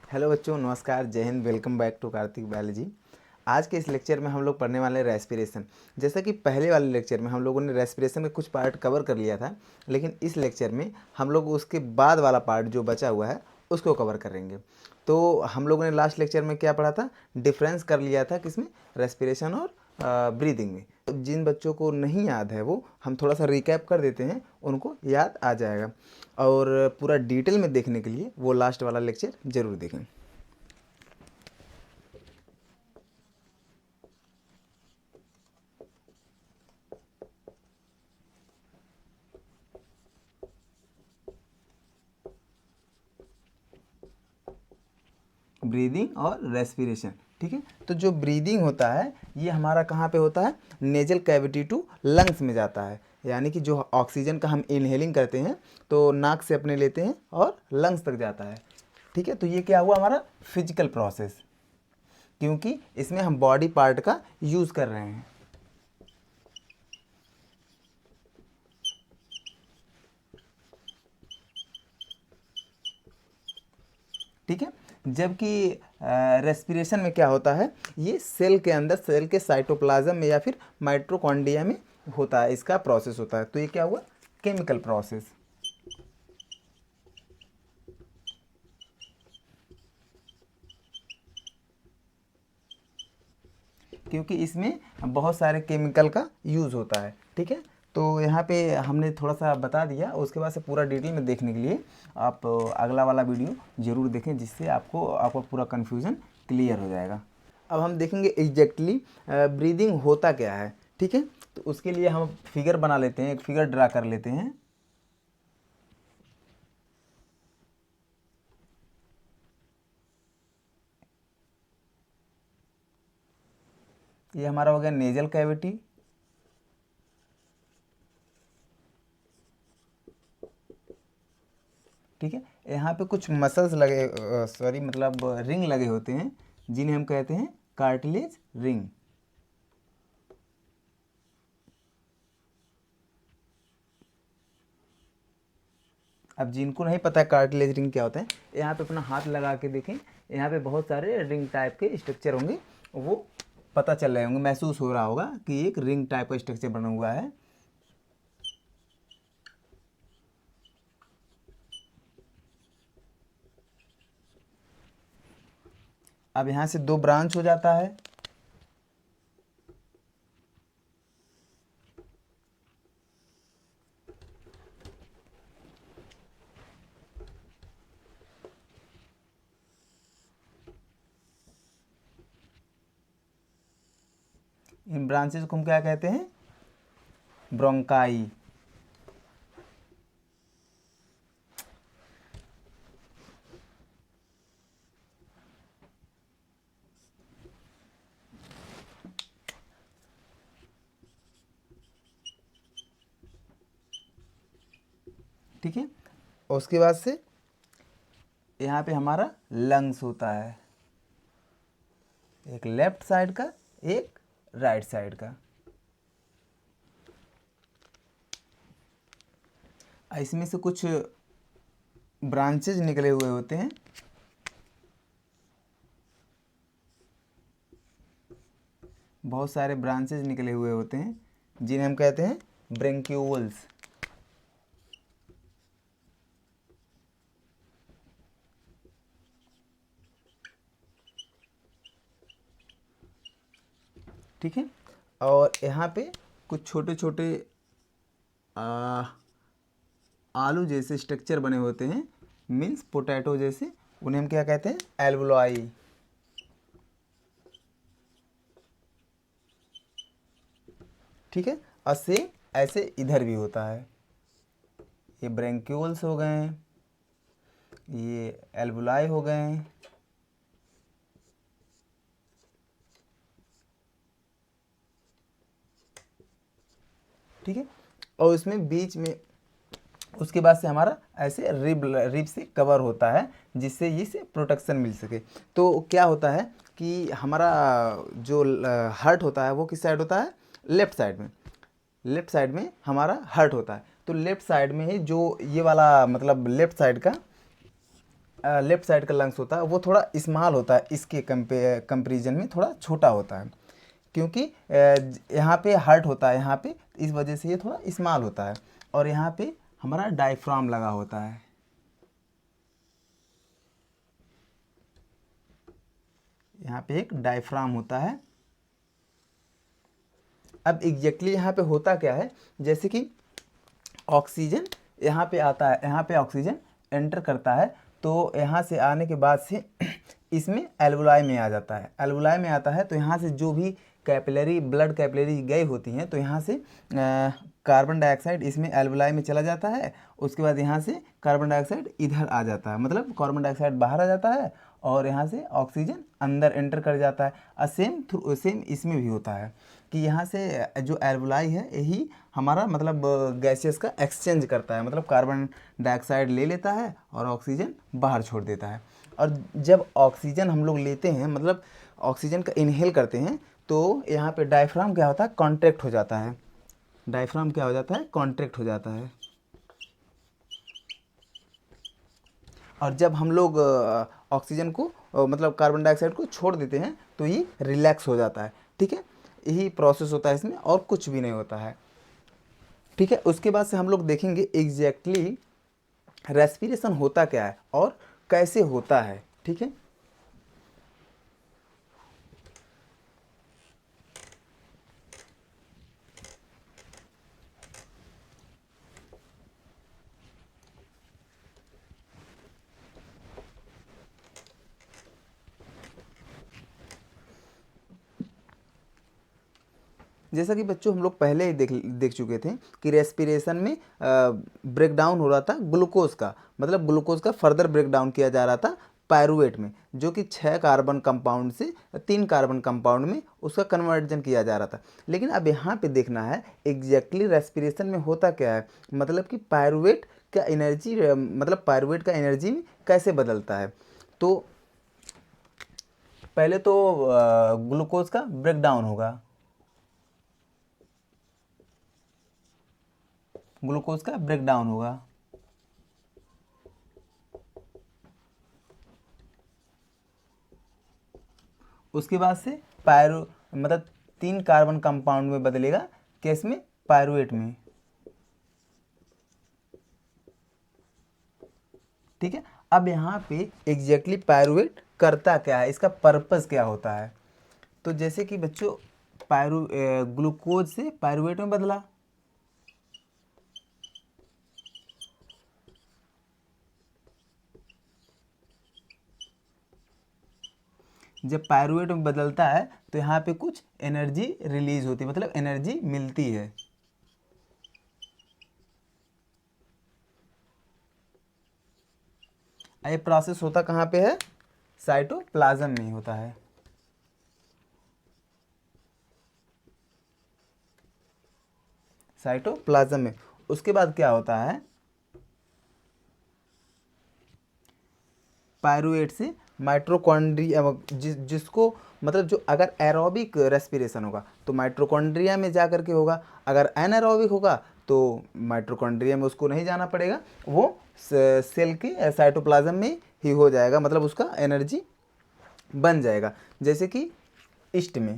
Hello बच्चों, नमस्कार, जय Hind. Welcome back to Kartik biology. आज के इस लेक्चर में हम लोग पढ़ने वाले हैं रेस्पिरेशन। जैसा कि पहले वाले लेक्चर में हम लोगों ने रेस्पिरेशन के कुछ पार्ट कवर कर लिया था, लेकिन इस लेक्चर में हम लोग उसके बाद वाला पार्ट जो बचा हुआ है उसको कवर करेंगे। तो हम लोगों ने लास्ट लेक्चर में क्या पढ़ा था, डिफरेंस कर लिया था किसमें, रेस्पिरेशन और ब्रीदिंग में। तो जिन बच्चों को नहीं याद है वो हम थोड़ा सा रिकैप कर देते हैं, उनको याद आ जाएगा। और पूरा डिटेल में देखने के लिए वो लास्ट वाला लेक्चर ज़रूर देखें। ब्रीदिंग और रेस्पिरेशन, ठीक है। तो जो ब्रीदिंग होता है ये हमारा कहाँ पे होता है, नेजल कैविटी टू लंग्स में जाता है। यानी कि जो ऑक्सीजन का हम इनहेलिंग करते हैं तो नाक से अपने लेते हैं और लंग्स तक जाता है, ठीक है। तो ये क्या हुआ हमारा फिजिकल प्रोसेस, क्योंकि इसमें हम बॉडी पार्ट का यूज़ कर रहे हैं, ठीक है। जबकि रेस्पिरेशन में क्या होता है, ये सेल के अंदर, सेल के साइटोप्लाज्म में या फिर माइटोकॉन्ड्रिया में होता है, इसका प्रोसेस होता है। तो ये क्या हुआ, केमिकल प्रोसेस। क्योंकि इसमें बहुत सारे केमिकल का यूज़ होता है, ठीक है। तो यहाँ पे हमने थोड़ा सा बता दिया, उसके बाद से पूरा डिटेल में देखने के लिए आप अगला वाला वीडियो ज़रूर देखें, जिससे आपको पूरा कन्फ्यूज़न क्लियर हो जाएगा। अब हम देखेंगे एग्जैक्टली ब्रीदिंग होता क्या है, ठीक है। तो उसके लिए हम फिगर बना लेते हैं, एक फिगर ड्रा कर लेते हैं। ये हमारा हो गया नेजल कैविटी, ठीक है। यहाँ पे कुछ मसल्स लगे, सॉरी मतलब रिंग लगे होते हैं, जिन्हें हम कहते हैं कार्टिलेज रिंग। अब जिनको नहीं पता है कार्टिलेज रिंग क्या होता है, यहाँ पे अपना हाथ लगा के देखें, यहाँ पे बहुत सारे रिंग टाइप के स्ट्रक्चर होंगे, वो पता चल रहे होंगे, महसूस हो रहा होगा कि एक रिंग टाइप का स्ट्रक्चर बना हुआ है। अब यहाँ से दो ब्रांच हो जाता है, इन ब्रांचेस को हम क्या कहते हैं, ब्रोंकाई। ठीक है। और उसके बाद से यहाँ पे हमारा लंग्स होता है, एक लेफ्ट साइड का, एक राइट साइड का। इसमें से कुछ ब्रांचेज निकले हुए होते हैं, बहुत सारे ब्रांचेज निकले हुए होते हैं, जिन्हें हम कहते हैं ब्रेंक्यूल्स। ठीक है। और यहाँ पे कुछ छोटे छोटे आलू जैसे स्ट्रक्चर बने होते हैं, मीन्स पोटैटो जैसे, उन्हें हम क्या कहते हैं, एल्वुलाई। ठीक है। और सेम ऐसे इधर भी होता है, ये ब्रेंक्यूल्स हो गए, ये एल्वुलाई हो गए, ठीक है। और इसमें बीच में उसके बाद से हमारा ऐसे रिब से कवर होता है, जिससे इसे प्रोटेक्शन मिल सके। तो क्या होता है कि हमारा जो हार्ट होता है वो किस साइड होता है, लेफ्ट साइड में। लेफ्ट साइड में हमारा हार्ट होता है। तो लेफ्ट साइड में ही जो ये वाला मतलब लेफ्ट साइड का लेफ्ट साइड का लंग्स होता है वो थोड़ा स्मॉल होता है, इसके कंपेरिजन में थोड़ा छोटा होता है, क्योंकि यहाँ पे हार्ट होता है यहाँ पे, इस वजह से ये थोड़ा स्मॉल होता है। और यहाँ पे हमारा डायफ्राम लगा होता है, यहाँ पे एक डायफ्राम होता है। अब एग्जैक्टली यहाँ पे होता क्या है, जैसे कि ऑक्सीजन यहाँ पे आता है, यहाँ पे ऑक्सीजन एंटर करता है, तो यहाँ से आने के बाद से इसमें एल्वुलाई में आ जाता है, एल्वुलाई में आता है तो यहाँ से जो भी कैपिलरी ब्लड कैपिलरी गई होती हैं तो यहाँ से कार्बन डाइऑक्साइड इसमें एल्वुलाई में चला जाता है, उसके बाद यहाँ से कार्बन डाइऑक्साइड इधर आ जाता है, मतलब कार्बन डाइऑक्साइड बाहर आ जाता है और यहाँ से ऑक्सीजन अंदर एंटर कर जाता है। और सेम इसमें भी होता है कि यहाँ से जो एल्वुलाई है यही हमारा मतलब गैसेस का एक्सचेंज करता है, मतलब कार्बन डाइऑक्साइड ले लेता है और ऑक्सीजन बाहर छोड़ देता है। और जब ऑक्सीजन हम लोग लेते हैं, मतलब ऑक्सीजन का इनहेल करते हैं, तो यहाँ पे डायफ्राम क्या होता है, कॉन्ट्रैक्ट हो जाता है, डायफ्राम क्या हो जाता है, कॉन्ट्रैक्ट हो जाता है। और जब हम लोग ऑक्सीजन को मतलब कार्बन डाइऑक्साइड को छोड़ देते हैं तो ये रिलैक्स हो जाता है। ठीक है, यही प्रोसेस होता है इसमें, और कुछ भी नहीं होता है। ठीक है, उसके बाद से हम लोग देखेंगे एग्जैक्टली रेस्पिरेशन होता क्या है और कैसे होता है। ठीक है, जैसा कि बच्चों हम लोग पहले ही देख चुके थे कि रेस्पिरेशन में ब्रेक डाउन हो रहा था ग्लूकोज का, मतलब ग्लूकोज का फर्दर ब्रेक डाउन किया जा रहा था पायरुवेट में, जो कि 6 कार्बन कंपाउंड से 3 कार्बन कंपाउंड में उसका कन्वर्जन किया जा रहा था। लेकिन अब यहाँ पे देखना है एग्जैक्टली रेस्पिरेशन में होता क्या है, मतलब कि पायरुवेट का एनर्जी, मतलब पायरुवेट का एनर्जी में कैसे बदलता है। तो पहले तो ग्लूकोज का ब्रेक डाउन होगा, ग्लूकोज का ब्रेक डाउन होगा, उसके बाद से पायरो मतलब 3 कार्बन कंपाउंड में बदलेगा, किस में, पायरुवेट में। ठीक है, अब यहाँ पे एग्जैक्टली पायरुवेट करता क्या है, इसका पर्पस क्या होता है। तो जैसे कि बच्चों ग्लूकोज से पायरुवेट में बदला, जब पायरुवेट में बदलता है तो यहाँ पे कुछ एनर्जी रिलीज होती है, मतलब एनर्जी मिलती है। ये प्रोसेस होता कहाँ पे है, साइटोप्लाज्म में होता है। साइटोप्लाज्म में। उसके बाद क्या होता है, पायरुवेट से माइटोकॉन्ड्रिया जिसको मतलब जो अगर एरोबिक रेस्पिरेशन होगा तो माइटोकॉन्ड्रिया में जा करके होगा, अगर एनारोबिक होगा तो माइटोकॉन्ड्रिया में उसको नहीं जाना पड़ेगा, वो सेल के साइटोप्लाज्म में ही हो जाएगा, मतलब उसका एनर्जी बन जाएगा। जैसे कि ईस्ट में,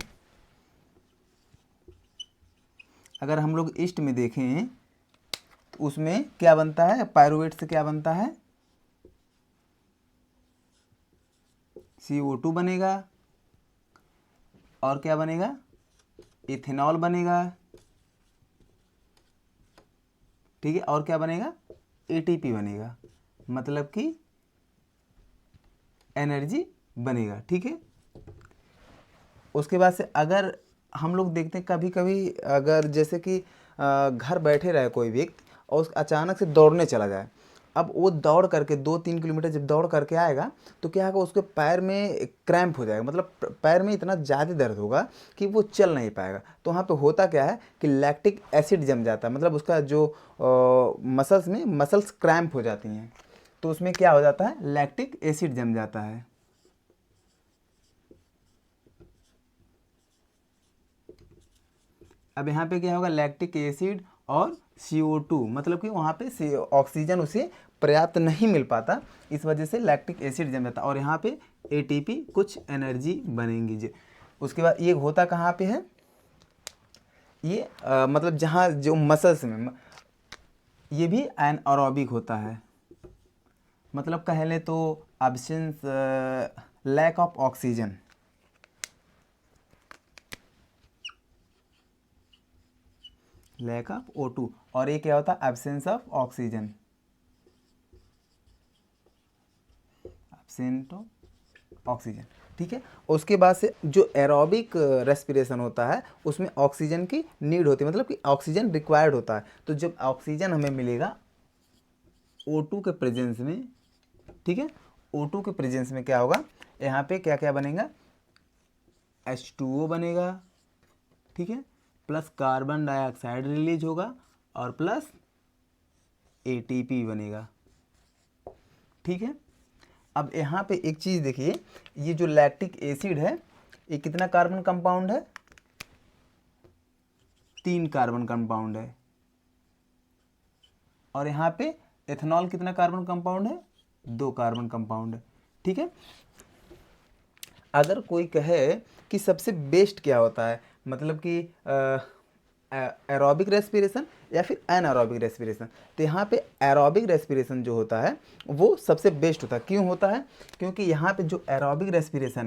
अगर हम लोग ईस्ट में देखें तो उसमें क्या बनता है, पायरुवेट से क्या बनता है, CO2 बनेगा, और क्या बनेगा, इथेनॉल बनेगा। ठीक है, और क्या बनेगा, ATP बनेगा, मतलब कि एनर्जी बनेगा। ठीक है, उसके बाद से अगर हम लोग देखते हैं कभी कभी अगर जैसे कि घर बैठे रहे कोई व्यक्ति और अचानक से दौड़ने चला जाए, अब वो दौड़ करके 2-3 किलोमीटर जब दौड़ करके आएगा तो क्या होगा, उसके पैर में क्रैम्प हो जाएगा, मतलब पैर में इतना ज़्यादा दर्द होगा कि वो चल नहीं पाएगा। तो वहाँ पे होता क्या है कि लैक्टिक एसिड जम जाता है, मतलब उसका जो मसल्स में मसल्स क्रैम्प हो जाती हैं, तो उसमें क्या हो जाता है, लैक्टिक एसिड जम जाता है। अब यहाँ पे क्या होगा, लैक्टिक एसिड और CO2, मतलब कि वहाँ पे ऑक्सीजन उसे पर्याप्त नहीं मिल पाता, इस वजह से लैक्टिक एसिड जम जाता है और यहाँ पे एटीपी कुछ एनर्जी बनेंगी। उसके बाद ये होता कहाँ पे है, ये मतलब जहाँ जो मसल्स में, ये भी एनारोबिक होता है, मतलब कह ले तो absence, lack of oxygen, lack of O2, और ये क्या होता है, absence of oxygen, absent of oxygen. ठीक है, उसके बाद से जो एरोबिक रेस्पिरेशन होता है उसमें ऑक्सीजन की नीड होती है, मतलब कि ऑक्सीजन रिक्वायर्ड होता है। तो जब ऑक्सीजन हमें मिलेगा O2 के प्रेजेंस में, ठीक है, O2 के प्रेजेंस में क्या होगा, यहाँ पे क्या क्या बनेगा, H2O बनेगा, ठीक है, प्लस कार्बन डाइऑक्साइड रिलीज होगा और प्लस ATP बनेगा। ठीक है, अब यहाँ पे एक चीज़ देखिए, ये जो लैक्टिक एसिड है ये कितना कार्बन कंपाउंड है, 3 कार्बन कंपाउंड है, और यहाँ पे एथेनॉल कितना कार्बन कंपाउंड है, 2 कार्बन कंपाउंड है। ठीक है, अगर कोई कहे कि सबसे बेस्ट क्या होता है, मतलब कि एरोबिक रेस्पिरेशन या फिर एनारोबिक रेस्पिरेशन, तो यहाँ पे एरोबिक रेस्पिरेशन जो होता है वो सबसे बेस्ट होता है। क्यों होता है, क्योंकि यहाँ पे जो एरोबिक रेस्पिरेशन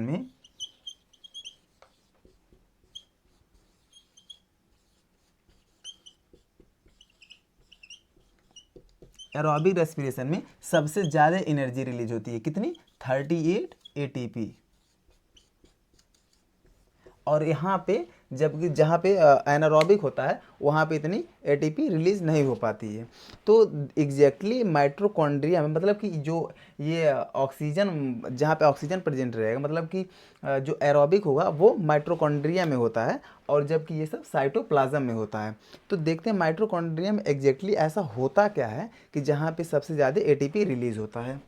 में सबसे ज़्यादा एनर्जी रिलीज होती है, कितनी, 38 ATP, और यहाँ पे जबकि जहाँ पे एनारोबिक होता है वहाँ पे इतनी ATP रिलीज नहीं हो पाती है। तो एग्जैक्टली माइटोकॉन्ड्रिया में, मतलब कि जो ये ऑक्सीजन, जहाँ पे ऑक्सीजन प्रेजेंट रहेगा, मतलब कि जो एरोबिक होगा वो माइटोकॉन्ड्रिया में होता है, और जबकि ये सब साइटोप्लाज्म में होता है। तो देखते हैं माइटोकॉन्ड्रिया में एग्जैक्टली ऐसा होता क्या है कि जहाँ पे सबसे ज़्यादा ATP रिलीज होता है।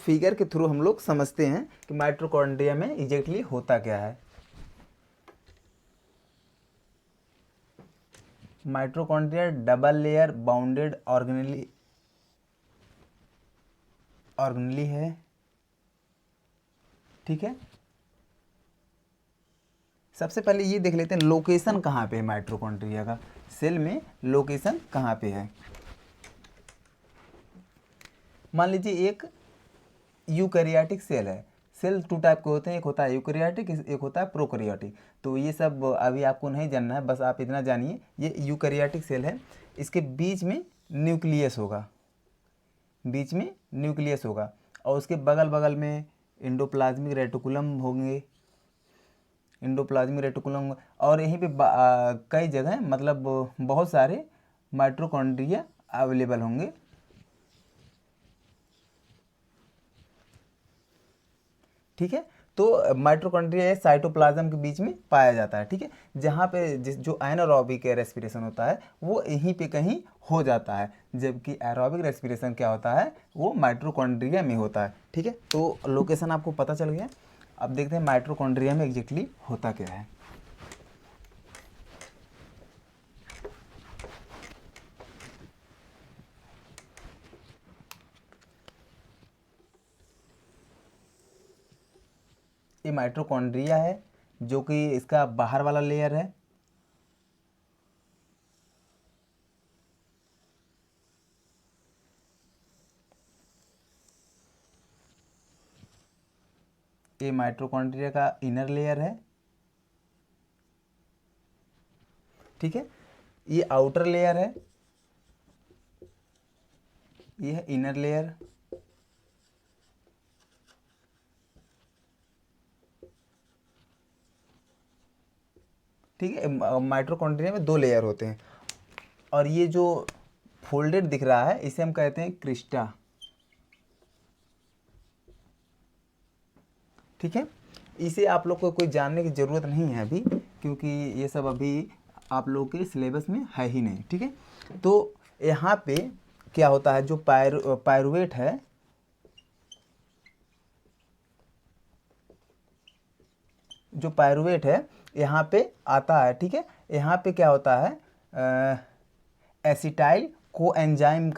फिगर के थ्रू हम लोग समझते हैं कि माइटोकॉन्ड्रिया में एग्जैक्टली होता क्या है। Mitochondria double layer bounded organelle है। ठीक है, सबसे पहले ये देख लेते हैं लोकेशन कहाँ पे है माइटोकॉन्ड्रिया का, सेल में लोकेशन कहाँ पे है। मान लीजिए एक यूकैरियोटिक सेल है, सेल 2 टाइप के होते हैं, एक होता है यूकैरियोटिक, एक होता है प्रोकैरियोटिक। तो ये सब अभी आपको नहीं जानना है, बस आप इतना जानिए ये यूकैरियोटिक सेल है, इसके बीच में न्यूक्लियस होगा, बीच में न्यूक्लियस होगा, और उसके बगल बगल में एंडोप्लाज्मिक रेटिकुलम होंगे, एंडोप्लाज्मिक रेटिकुलम, और यहीं पे कई जगह, मतलब बहुत सारे माइटोकॉन्ड्रिया अवेलेबल होंगे। ठीक है, तो माइटोकॉन्ड्रिया साइटोप्लाज्म के बीच में पाया जाता है। ठीक है, जहाँ पे जो एनारोबिक रेस्पिरेशन होता है वो यहीं पे कहीं हो जाता है, जबकि एरोबिक रेस्पिरेशन क्या होता है, वो माइटोकॉन्ड्रिया में होता है। ठीक है, तो लोकेशन आपको पता चल गया। अब देखते हैं माइटोकॉन्ड्रिया में एग्जैक्टली होता क्या है। ये माइटोकॉन्ड्रिया है, जो कि इसका बाहर वाला लेयर है। ये माइटोकॉन्ड्रिया का इनर लेयर है। ठीक है, ये आउटर लेयर है, ये है इनर लेयर। ठीक है, माइटोकॉन्ड्रिया में 2 लेयर होते हैं, और ये जो फोल्डेड दिख रहा है इसे हम कहते हैं क्रिस्टा। ठीक है, इसे आप लोग को कोई जानने की ज़रूरत नहीं है अभी, क्योंकि ये सब अभी आप लोग के सिलेबस में है ही नहीं। ठीक है, तो यहाँ पे क्या होता है, जो पायरुवेट है, जो पायरुवेट है यहाँ पे आता है। ठीक है, यहाँ पे क्या होता है, एसिटाइल कोएंजाइम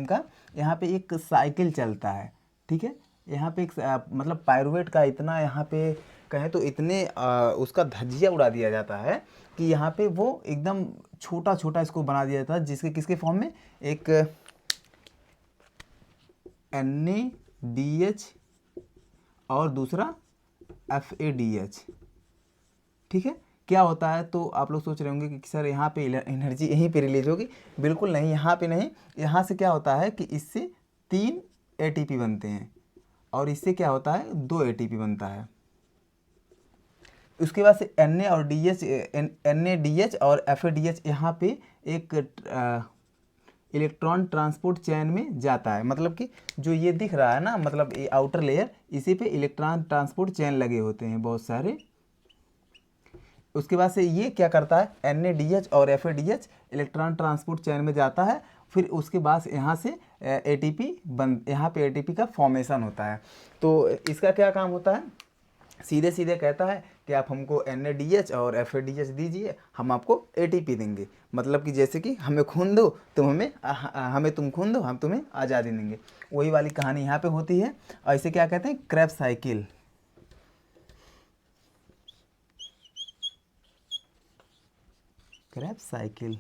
का यहाँ पे एक साइकिल चलता है। ठीक है, यहाँ पे एक मतलब पायरुवेट का इतना यहाँ पे कहें तो इतने उसका धज्जिया उड़ा दिया जाता है कि यहाँ पे वो एकदम छोटा छोटा इसको बना दिया जाता है, जिसके किसके फॉर्म में, एक NaDH और दूसरा FADH। ठीक है, क्या होता है, तो आप लोग सोच रहे होंगे कि सर यहाँ पे एनर्जी यहीं पे रिलीज होगी। बिल्कुल नहीं, यहाँ पे नहीं। यहाँ से क्या होता है कि इससे 3 ATP बनते हैं और इससे क्या होता है, 2 ATP बनता है। उसके बाद से NaDH और FADH यहाँ पे एक इलेक्ट्रॉन ट्रांसपोर्ट चैन में जाता है। मतलब कि जो ये दिख रहा है ना, मतलब ये आउटर लेयर, इसी पे इलेक्ट्रॉन ट्रांसपोर्ट चैन लगे होते हैं बहुत सारे। उसके बाद से ये क्या करता है, NaDH और FADH इलेक्ट्रॉन ट्रांसपोर्ट चैन में जाता है। फिर उसके बाद यहाँ से ATP यहाँ पे ATP का फॉर्मेशन होता है। तो इसका क्या काम होता है, सीधे सीधे कहता है कि आप हमको NaDH और FADH दीजिए, हम आपको ATP देंगे। मतलब कि जैसे कि हमें खून दो, तुम हमें तुम खून दो, हम तुम्हें आज़ादी देंगे। वही वाली कहानी यहाँ पे होती है। और इसे क्या कहते हैं, क्रेब्स साइकिल। Krebs cycle.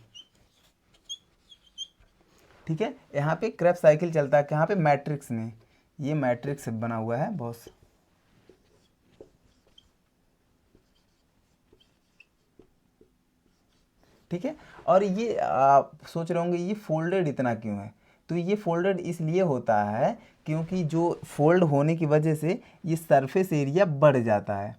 ठीक है, यहाँ पे क्रेब्स साइकिल चलता है कहाँ पे, मैट्रिक्स में। ये मैट्रिक्स बना हुआ है बहुत। ठीक है, और ये आप सोच रहे होंगे ये फोल्डेड इतना क्यों है, तो ये फोल्डेड इसलिए होता है क्योंकि जो फोल्ड होने की वजह से ये सरफेस एरिया बढ़ जाता है।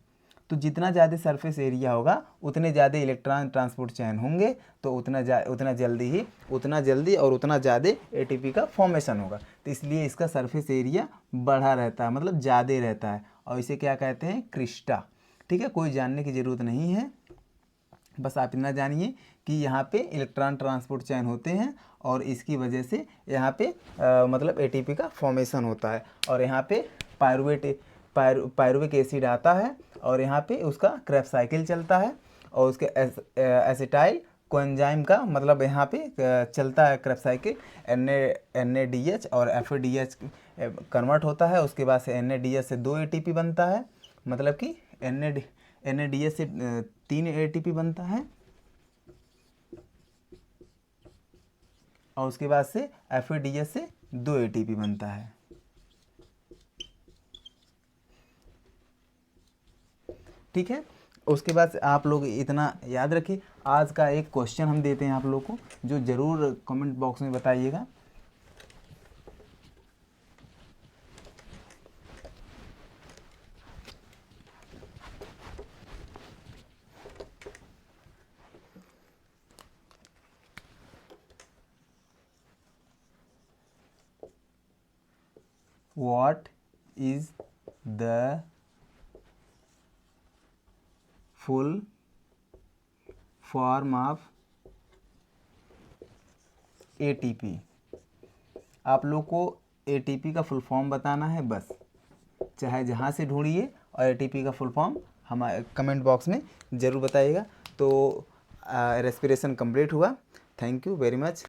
तो जितना ज़्यादा सरफेस एरिया होगा उतने ज़्यादा इलेक्ट्रॉन ट्रांसपोर्ट चैन होंगे, तो उतना जल्दी और उतना ज़्यादा ATP का फॉर्मेशन होगा। तो इसलिए इसका सरफेस एरिया बढ़ा रहता है, मतलब ज़्यादा रहता है, और इसे क्या कहते हैं, क्रिस्टा। ठीक है, कोई जानने की ज़रूरत नहीं है, बस आप इतना जानिए कि यहाँ पे इलेक्ट्रॉन ट्रांसपोर्ट चैन होते हैं और इसकी वजह से यहाँ पे मतलब ATP का फॉर्मेशन होता है। और यहाँ पे पायरुविक एसिड आता है और यहाँ पे उसका क्रेब्स साइकिल चलता है, और उसके एसिटाइल कोएंजाइम का मतलब यहाँ पे चलता है क्रेब्स साइकिल। NaDH और FADH कन्वर्ट होता है। उसके बाद से NaDH से 2 ATP बनता है, मतलब कि NaDH से 3 ATP बनता है, और उसके बाद से FADH से 2 ATP बनता है। ठीक है, उसके बाद से आप लोग इतना याद रखिए। आज का एक क्वेश्चन हम देते हैं आप लोग को, जो ज़रूर कमेंट बॉक्स में बताइएगा। What is the full form of ATP? आप लोग को ATP का फुल फॉर्म बताना है बस, चाहे जहाँ से ढूंढिए, और ATP का फुल फॉर्म हमारे कमेंट बॉक्स में ज़रूर बताइएगा। तो रेस्पिरेशन कंप्लीट हुआ। Thank you very much.